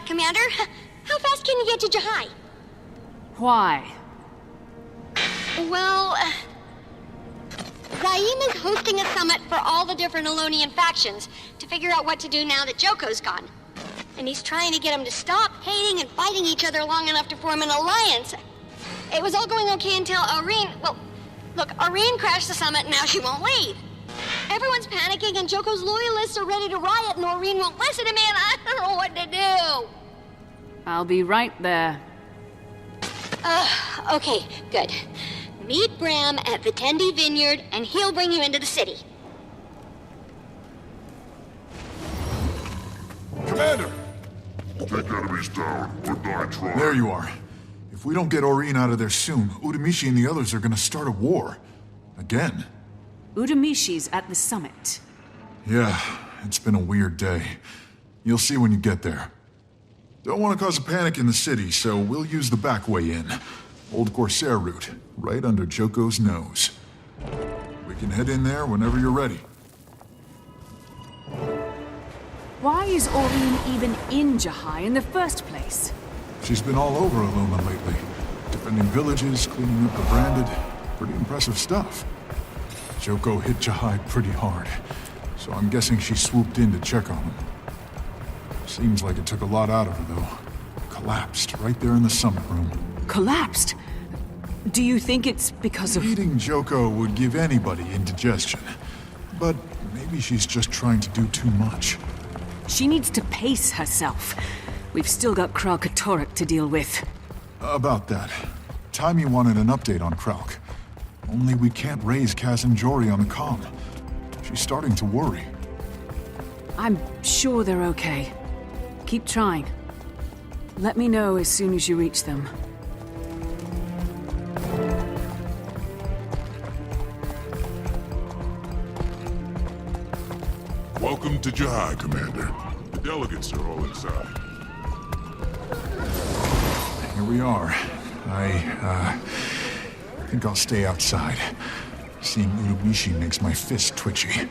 Commander. How fast can you get to Jahai? Why? Well, Zaim is hosting a summit for all the different Elonian factions to figure out what to do now that Joko's gone. And he's trying to get them to stop hating and fighting each other long enough to form an alliance. It was all going okay until Aurene... Well, look, Aurene crashed the summit and now she won't leave. Everyone's panicking and Joko's loyalists are ready to riot and Aurene won't listen to me and I don't know what to do. I'll be right there. Okay, good. Meet Bram at Vitendi Vineyard and he'll bring you into the city. Commander! Take enemies down, but not try. There you are. If we don't get Aurene out of there soon, Udamishi and the others are gonna start a war. Again. Udamishi's at the summit. Yeah, it's been a weird day. You'll see when you get there. Don't want to cause a panic in the city, so we'll use the back way in. Old Corsair route, right under Joko's nose. We can head in there whenever you're ready. Why is Aurene even in Jahai in the first place? She's been all over Illuma lately. Defending villages, cleaning up the branded. Pretty impressive stuff. Joko hit Jahai pretty hard, so I'm guessing she swooped in to check on him. Seems like it took a lot out of her, though. Collapsed right there in the summit room. Collapsed? Do you think it's because of... Eating Joko would give anybody indigestion. But maybe she's just trying to do too much. She needs to pace herself. We've still got Kralkatorrik to deal with. About that. Taimi wanted an update on Kralk. Only we can't raise Kaz and Jory on the comm. She's starting to worry. I'm sure they're okay. Keep trying. Let me know as soon as you reach them. Welcome to Jahai, Commander. The delegates are all inside. Here we are. I think I'll stay outside. Seeing Udamishi makes my fist twitchy.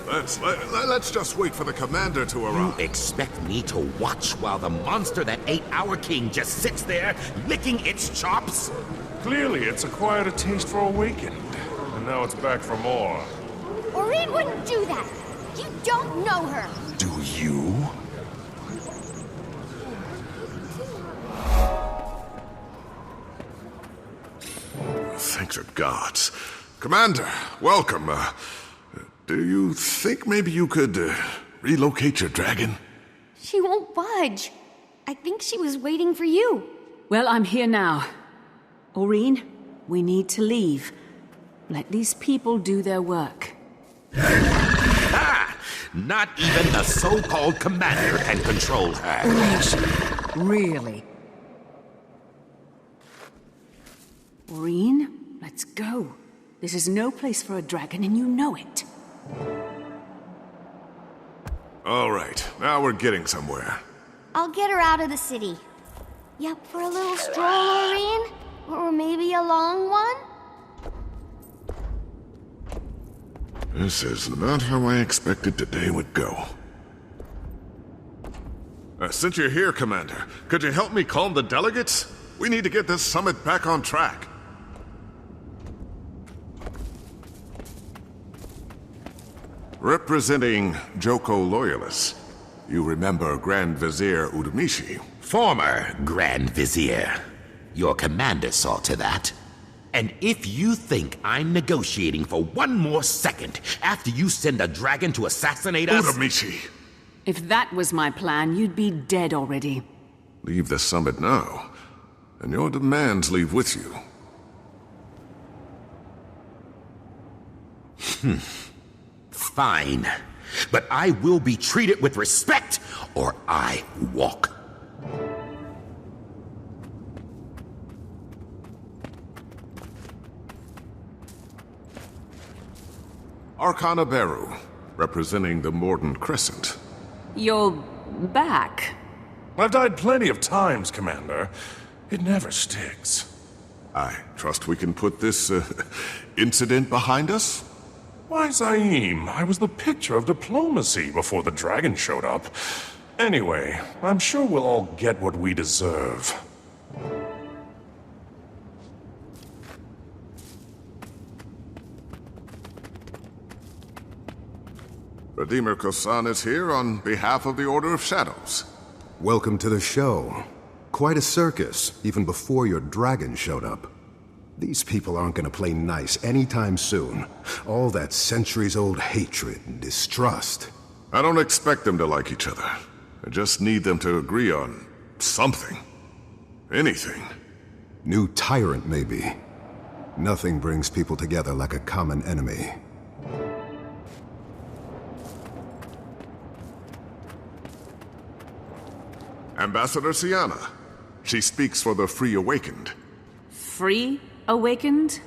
Let's just wait for the commander to arrive. You expect me to watch while the monster that ate our king just sits there, licking its chops? Clearly, it's acquired a taste for awakened, and now it's back for more. Aurene wouldn't do that. You don't know her. Do you? Thank the gods. Commander, welcome. Do you think maybe you could relocate your dragon? She won't budge. I think she was waiting for you. Well, I'm here now. Aurene, we need to leave. Let these people do their work. Ha! Not even the so-called commander can control her. Really? Aurene, let's go. This is no place for a dragon, and you know it. All right, now we're getting somewhere. I'll get her out of the city. You up for a little stroll, Aurene? Or maybe a long one? This is not how I expected today would go. Since you're here, Commander, could you help me calm the delegates? We need to get this summit back on track. Representing Joko loyalists, you remember Grand Vizier Udamishi? Former Grand Vizier. Your commander saw to that. And if you think I'm negotiating for one more second after you send a dragon to assassinate us... Udamishi! If that was my plan, you'd be dead already. Leave the summit now, and your demands leave with you. Fine. But I will be treated with respect, or I walk. Arcana Beru, representing the Mordant Crescent. You're back. I've died plenty of times, Commander. It never sticks. I trust we can put this, incident behind us? Why, Zaim, I was the picture of diplomacy before the dragon showed up. Anyway, I'm sure we'll all get what we deserve. Redeemer Kosan is here on behalf of the Order of Shadows. Welcome to the show. Quite a circus, even before your dragon showed up. These people aren't gonna play nice anytime soon. All that centuries-old hatred and distrust. I don't expect them to like each other. I just need them to agree on something. Anything. New tyrant, maybe. Nothing brings people together like a common enemy. Ambassador Sienna. She speaks for the Free Awakened. Free awakened?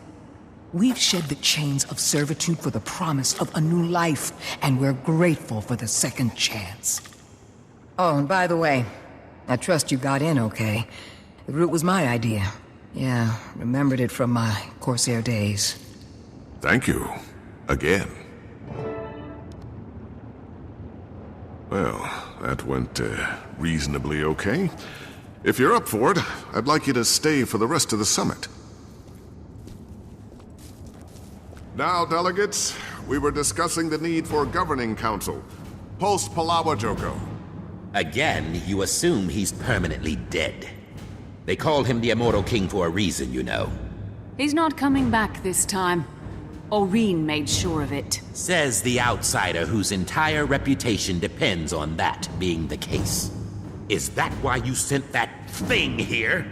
We've shed the chains of servitude for the promise of a new life, and we're grateful for the second chance. Oh, and by the way, I trust you got in okay. The route was my idea. Yeah, remembered it from my Corsair days. Thank you. Again. Well, that went reasonably okay. If you're up for it, I'd like you to stay for the rest of the summit. Now, delegates, we were discussing the need for a governing council. Post-Palawa Joko. Again, you assume he's permanently dead. They call him the Immortal King for a reason, you know. He's not coming back this time. Oreen made sure of it. Says the outsider whose entire reputation depends on that being the case. Is that why you sent that thing here?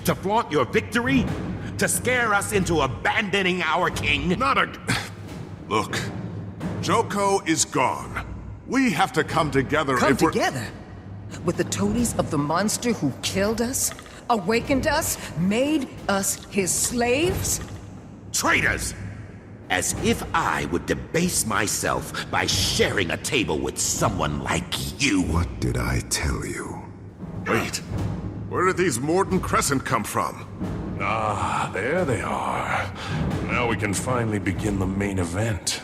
To flaunt your victory? To scare us into abandoning our king? Look, Joko is gone. We have to come together Come if we're... together? With the toadies of the monster who killed us? Awakened us? Made us his slaves? Traitors! As if I would debase myself by sharing a table with someone like you. What did I tell you? Wait, where did these Morton Crescent come from? Ah, there they are. Now we can finally begin the main event.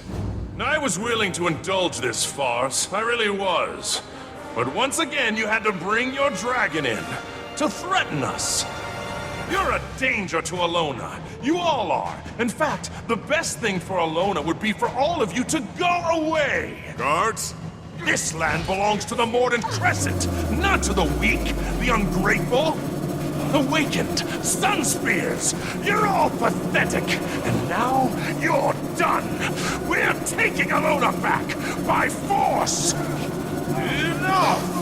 I was willing to indulge this farce, I really was. But once again, you had to bring your dragon in, to threaten us. You're a danger to Alona. You all are. In fact, the best thing for Alona would be for all of you to go away. Guards? This land belongs to the Morden Crescent, not to the weak, the ungrateful. Awakened, sun spears. You're all pathetic. And now you're done. We're taking Alona back by force. Enough!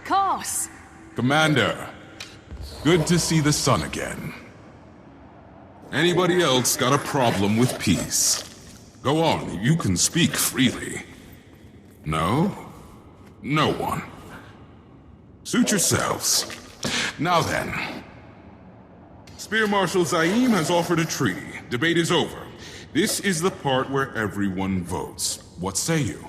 Kos! Commander, good to see the sun again. Anybody else got a problem with peace? Go on, you can speak freely. No? No one. Suit yourselves. Now then. Spear Marshal Zaim has offered a treaty. Debate is over. This is the part where everyone votes. What say you?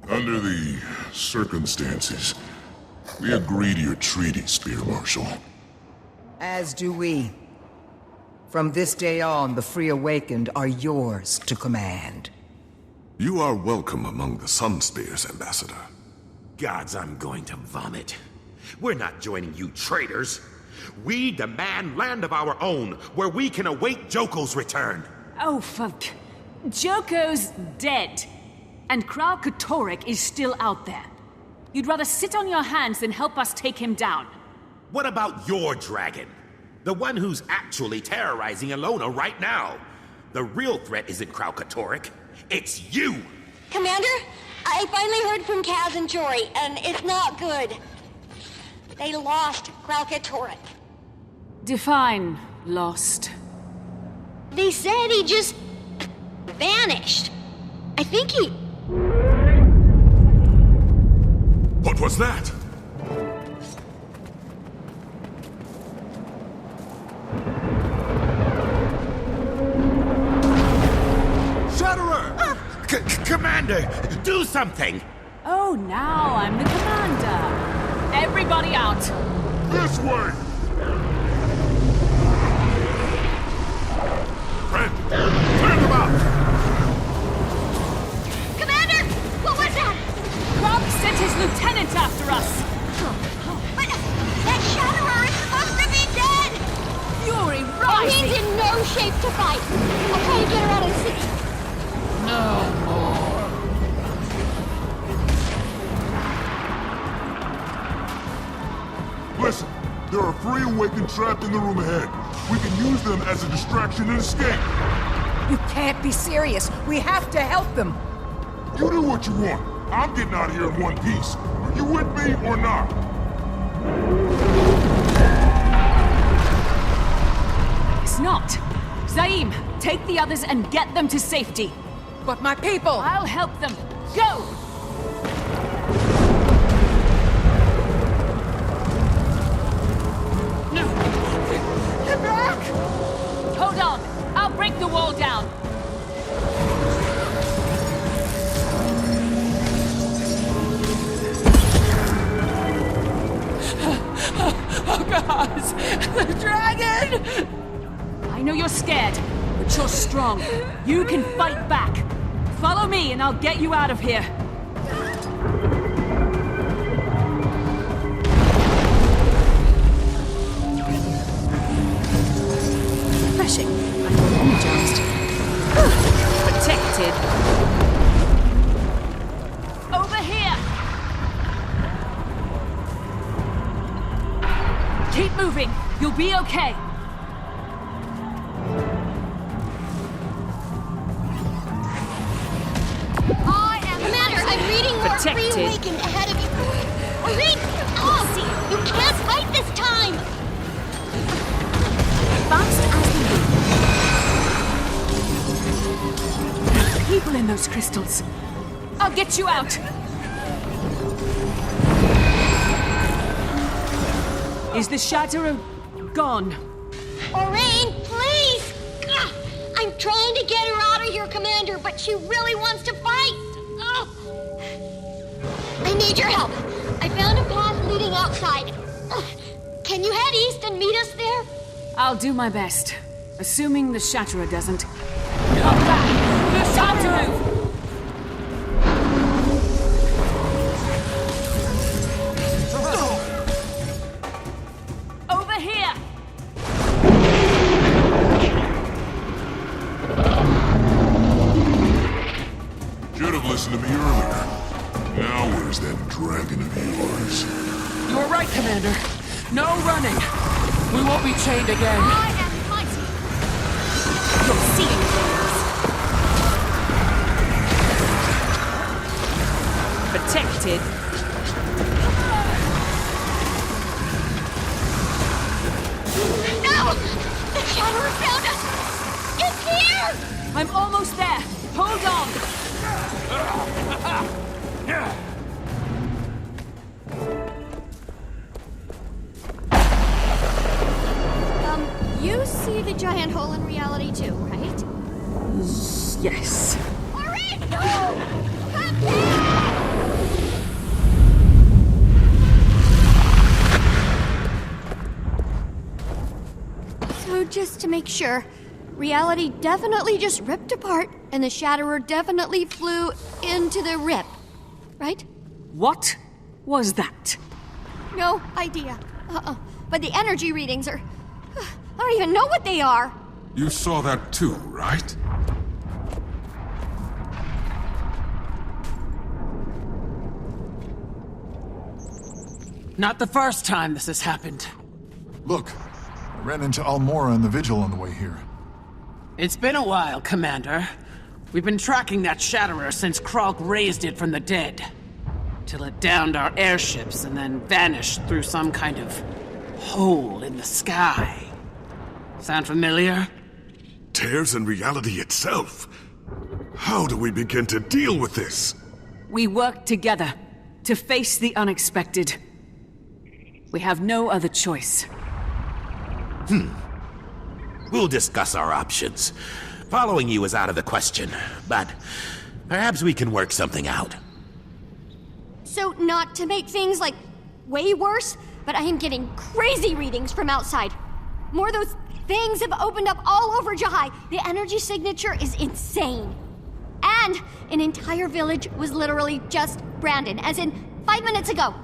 Under the circumstances, we agree to your treaty, Spear Marshal. As do we. From this day on, the Free Awakened are yours to command. You are welcome among the Sun Spears, Ambassador. Gods, I'm going to vomit. We're not joining you traitors. We demand land of our own, where we can await Joko's return. Oh, Joko's dead. And Kral Katorik is still out there. You'd rather sit on your hands than help us take him down. What about your dragon? The one who's actually terrorizing Alona right now. The real threat isn't Kral Katorik. It's you! Commander, I finally heard from Kaz and Jory, and it's not good. They lost Kral Katorik. Define lost. They said he just vanished. I think he... What was that? Commander, do something! Oh, now I'm the commander. Everybody out. This way! Turn them out! Commander! What was that? Croc sent his lieutenant after us! But that Shatterer is supposed to be dead! Fury He's rising! in no shape to fight. I'll try to get her out of the city. Listen, there are 3 Awakened trapped in the room ahead. We can use them as a distraction and escape. You can't be serious. We have to help them. You do what you want. I'm getting out of here in one piece. Are you with me or not? It's not. Zaim, take the others and get them to safety. But my people! I'll help them. Go! Get back! Hold on. I'll break the wall down. Oh, God! The dragon! I know you're scared, but you're strong. You can fight back. Follow me and I'll get you out of here. Refreshing. I'm energized. Protected. Over here! Keep moving. You'll be okay. Commander, I'm reading more Protected. Reawakened ahead of you. Read! Oh, you can't fight this time! Fast as the people in those crystals. I'll get you out. Is the Shatterer gone? Orain, please! Ugh, I'm trying to get her out of here, Commander, but she really wants to fight! Ugh. I need your help. I found a path leading outside. Ugh. Can you head east and meet us there? I'll do my best. Assuming the Shatterer doesn't. Come back! The Shatterer! Over here! Should have listened to me earlier. Now where's that dragon of yours? You were right, Commander. No running. We won't be chained again. I am mighty. You're seeing things. Protected. No! The Shatterer found us! It's here! I'm almost there. Hold on. You see the giant hole in reality too, right? Yes. Orain, no! Come back! So just to make sure, reality definitely just ripped apart, and the Shatterer definitely flew into the rip, right? What was that? No idea. But the energy readings are... I don't even know what they are. You saw that too, right? Not the first time this has happened. Look, I ran into Almora and the Vigil on the way here. It's been a while, Commander. We've been tracking that Shatterer since Kralk raised it from the dead. Till it downed our airships and then vanished through some kind of hole in the sky. Sound familiar? Tears in reality itself. How do we begin to deal with this? We work together to face the unexpected. We have no other choice. We'll discuss our options. Following you is out of the question, but perhaps we can work something out. So, not to make things, like, way worse, but I am getting crazy readings from outside. More of those Things have opened up all over Jahai. The energy signature is insane. And an entire village was literally just Brandon, as in 5 minutes ago.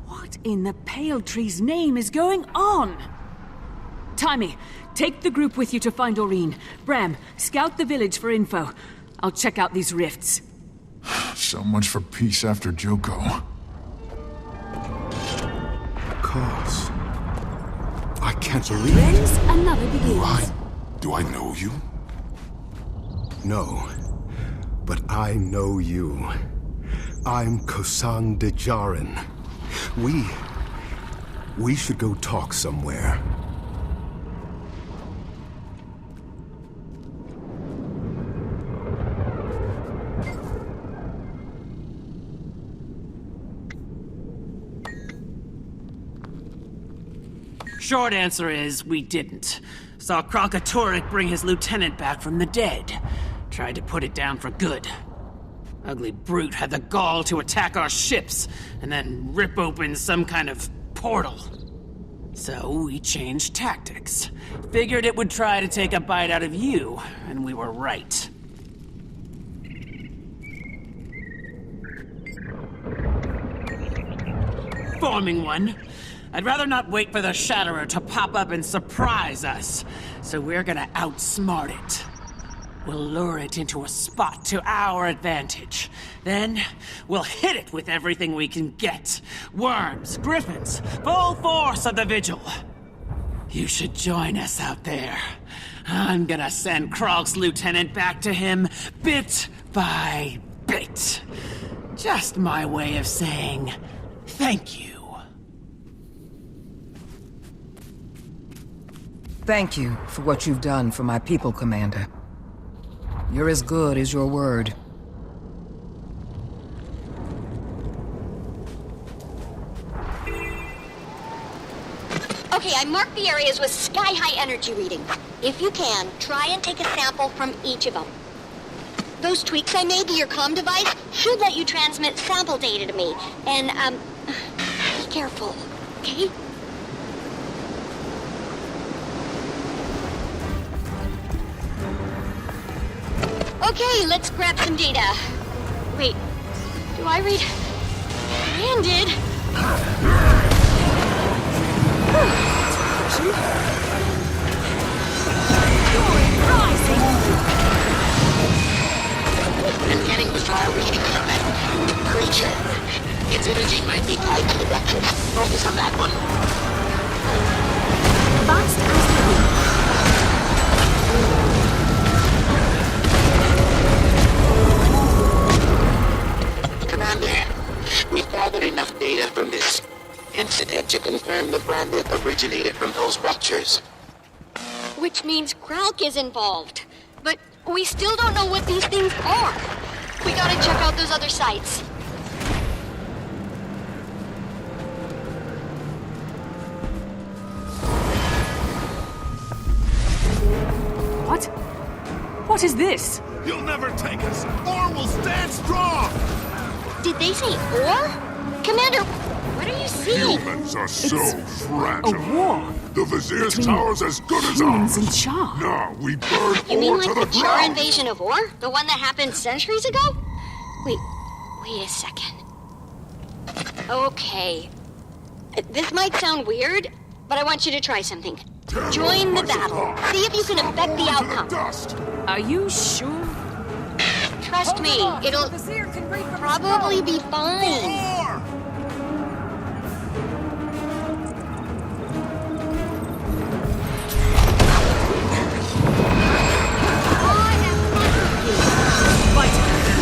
What in the Pale Tree's name is going on? Timmy, take the group with you to find Aurene. Bram, scout the village for info. I'll check out these rifts. So much for peace after Joko. Cause. I can't believe Friends, another begins. Do I know you? No. But I know you. I'm Kosan de Jaren. We should go talk somewhere. Short answer is, we didn't. Saw Krakatorik bring his lieutenant back from the dead. Tried to put it down for good. Ugly brute had the gall to attack our ships, and then rip open some kind of portal. So we changed tactics. Figured it would try to take a bite out of you, and we were right. Forming one. I'd rather not wait for the Shatterer to pop up and surprise us, so we're gonna outsmart it. We'll lure it into a spot to our advantage. Then, we'll hit it with everything we can get. Worms, griffins, full force of the Vigil. You should join us out there. I'm gonna send Krog's lieutenant back to him, bit by bit. Just my way of saying thank you. Thank you for what you've done for my people, Commander. You're as good as your word. Okay, I marked the areas with sky-high energy reading. If you can, try and take a sample from each of them. Those tweaks I made to your comm device should let you transmit sample data to me. And, be careful, okay? Okay, let's grab some data. Wait, do I read Branded? I'm getting bizarre readings from that creature. Its energy might be tied to the vector. Focus on that one. Fast as Commander, we've gathered enough data from this incident to confirm the Branded originated from those ruptures. Which means Kralk is involved. But we still don't know what these things are. We gotta check out those other sites. What? What is this? You'll never take us, or we'll stand strong! Did they say ore? Commander, what are you seeing? Humans are so It's fragile. a war. The Vizier's between tower's as good as humans ours. and Char. Now we burn You mean ore like to the the Char ground. invasion of ore? The one that happened centuries ago? Wait a second. Okay. This might sound weird, but I want you to try something. Join the battle. See if you can affect the outcome. Dust. Are you sure? Trust me, it'll probably be fine. More!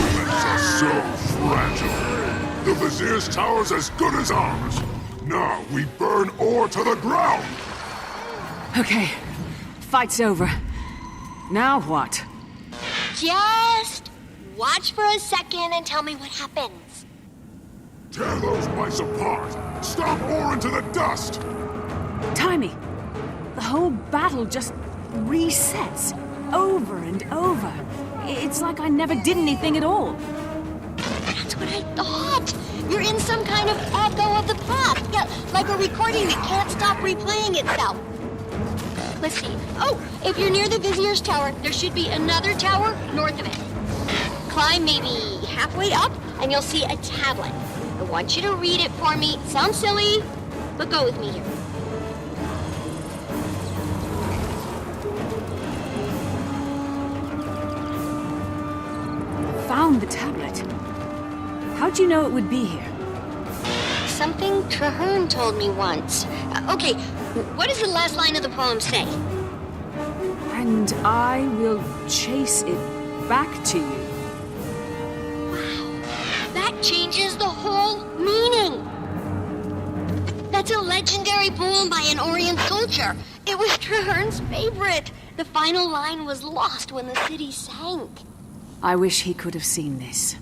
Humans are so fragile. The Vizier's tower's as good as ours. Now we burn ore to the ground. Okay. Fight's over. Now what? Just watch for a second and tell me what happens. Tear those mice apart. Stomp ore into the dust. Timey, the whole battle just resets over and over. It's like I never did anything at all. That's what I thought. You're in some kind of echo of the past. Yeah, like a recording that can't stop replaying itself. Let's see. Oh, if you're near the Vizier's tower, there should be another tower north of it. Climb maybe halfway up, and you'll see a tablet. I want you to read it for me. Sounds silly, but go with me here. Found the tablet. How'd you know it would be here? Something Traherne told me once. Okay, what does the last line of the poem say? And I will chase it back to you. Wow, that changes the whole meaning. That's a legendary poem by an Orient soldier. It was Traherne's favorite. The final line was lost when the city sank. I wish he could have seen this.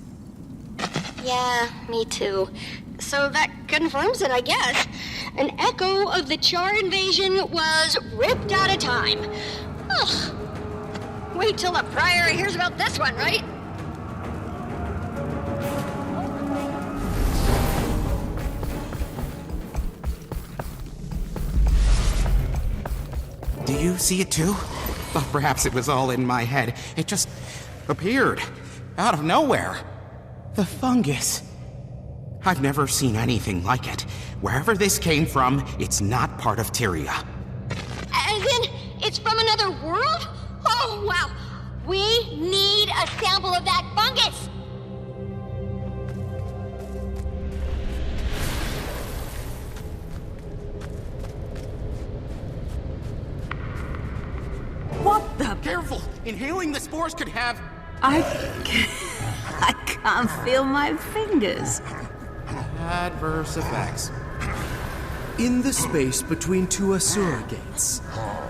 Yeah, me too. So that confirms it, I guess. An echo of the Char invasion was ripped out of time. Ugh. Wait till the Prior hears about this one, right? Do you see it too? Thought perhaps it was all in my head. It just appeared out of nowhere. The fungus. I've never seen anything like it. Wherever this came from, it's not part of Tyria. As in, it's from another world? Oh, wow. We need a sample of that fungus. What the? Careful! Inhaling the spores could have... I can't feel my fingers. adverse effects. In the space between two Asura gates,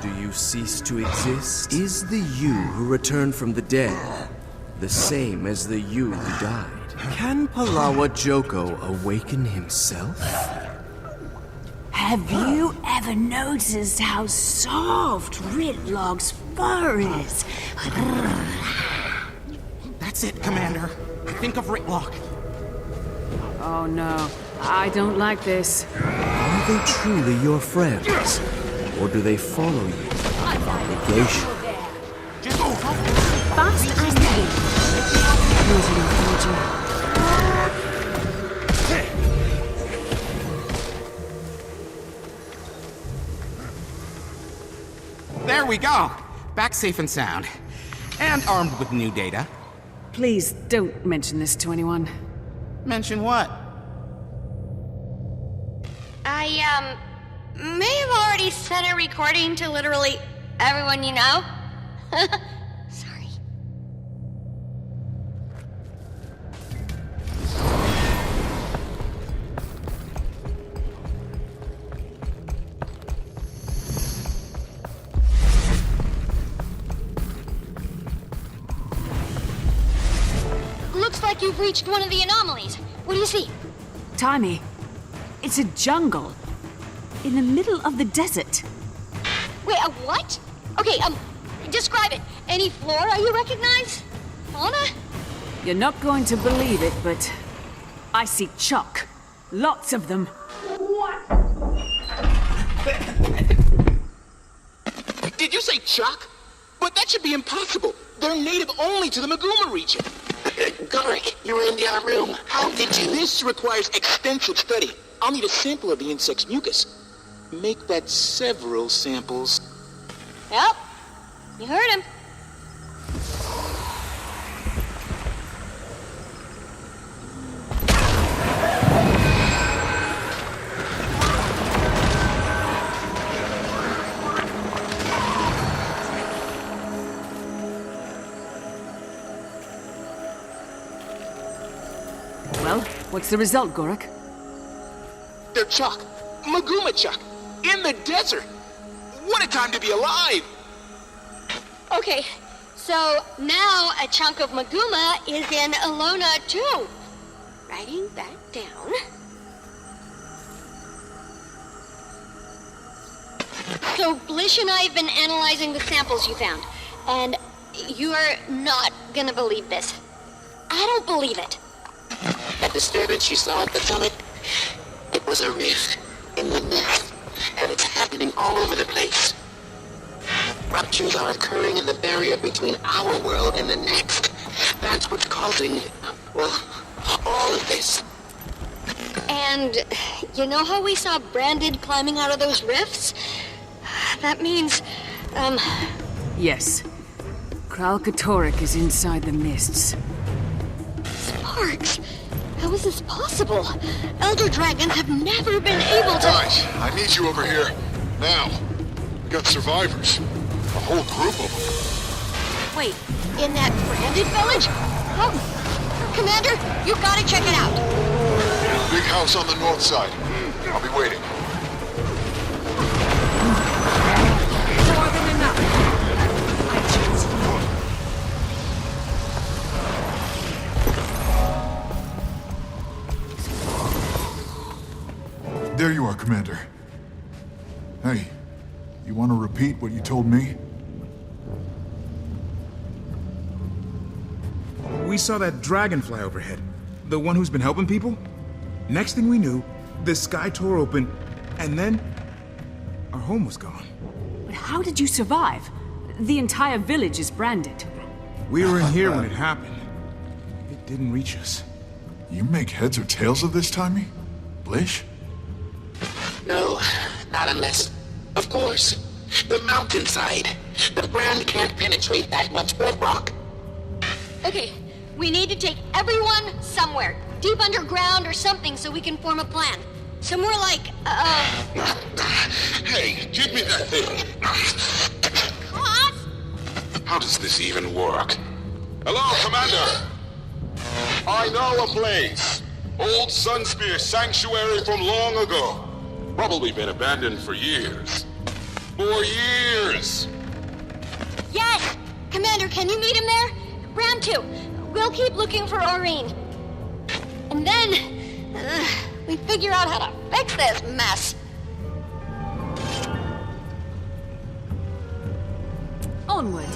do you cease to exist? Is the you who returned from the dead the same as the you who died? Can Palawa Joko awaken himself? Have you ever noticed how soft Ritlog's fur is? That's it, Commander. Think of Ritlog. Oh no, I don't like this. Are they truly your friends? Or do they follow you out of obligation? Fast as they. Not enough energy. There we go. Back safe and sound. And armed with new data. Please don't mention this to anyone. Mention what? I, may have already sent a recording to literally everyone you know. Sorry. Looks like you've reached one of the anomalies. What do you see? Timey, it's a jungle. In the middle of the desert. Wait, a what? Okay, describe it. Any flora you recognize? Fauna? You're not going to believe it, but I see chalk. Lots of them. Did you say Chuck? But that should be impossible. They're native only to the Maguma region. Guri, you were in the other room. How did you? This requires extensive study. I'll need a sample of the insect's mucus. Make that several samples. Yep. You heard him. Well, what's the result, Gorak? They're Chuck. Maguma Chuck. In the desert. What a time to be alive. Okay, so now a chunk of Maguma is in Alona too. Writing that down. So Blish and I have been analyzing the samples you found, and you are not gonna believe this. I don't believe it. That disturbance you saw at the summit, it was a rift in the mist, and it's happening all over the place. Ruptures are occurring in the barrier between our world and the next. That's what's causing, well, all of this. And you know how we saw Branded climbing out of those rifts? That means, Yes. Kralkatorrik is inside the mists. Sparks! How is this possible? Elder dragons have never been able to... Guys, I need you over here. Now. We got survivors. A whole group of them. Wait, in that Branded village? Oh, Commander, you've got to check it out. Big house on the north side. I'll be waiting. More than enough. There you are, Commander. Hey, you want to repeat what you told me? We saw that dragonfly overhead. The one who's been helping people? Next thing we knew, the sky tore open, and then our home was gone. But how did you survive? The entire village is branded. We were in here when it happened. It didn't reach us. You make heads or tails of this, Timmy? Blish? No, not unless... Of course. The mountainside. The brand can't penetrate that much bedrock. Okay, we need to take everyone somewhere. Deep underground or something so we can form a plan. Somewhere like, Hey, give me that thing. What? How does this even work? Hello, Commander. I know a place. Old Sunspear Sanctuary from long ago. Probably been abandoned for years. For years! Yes! Commander, can you meet him there? Bram too. We'll keep looking for Aurene. And then, we figure out how to fix this mess. Onward.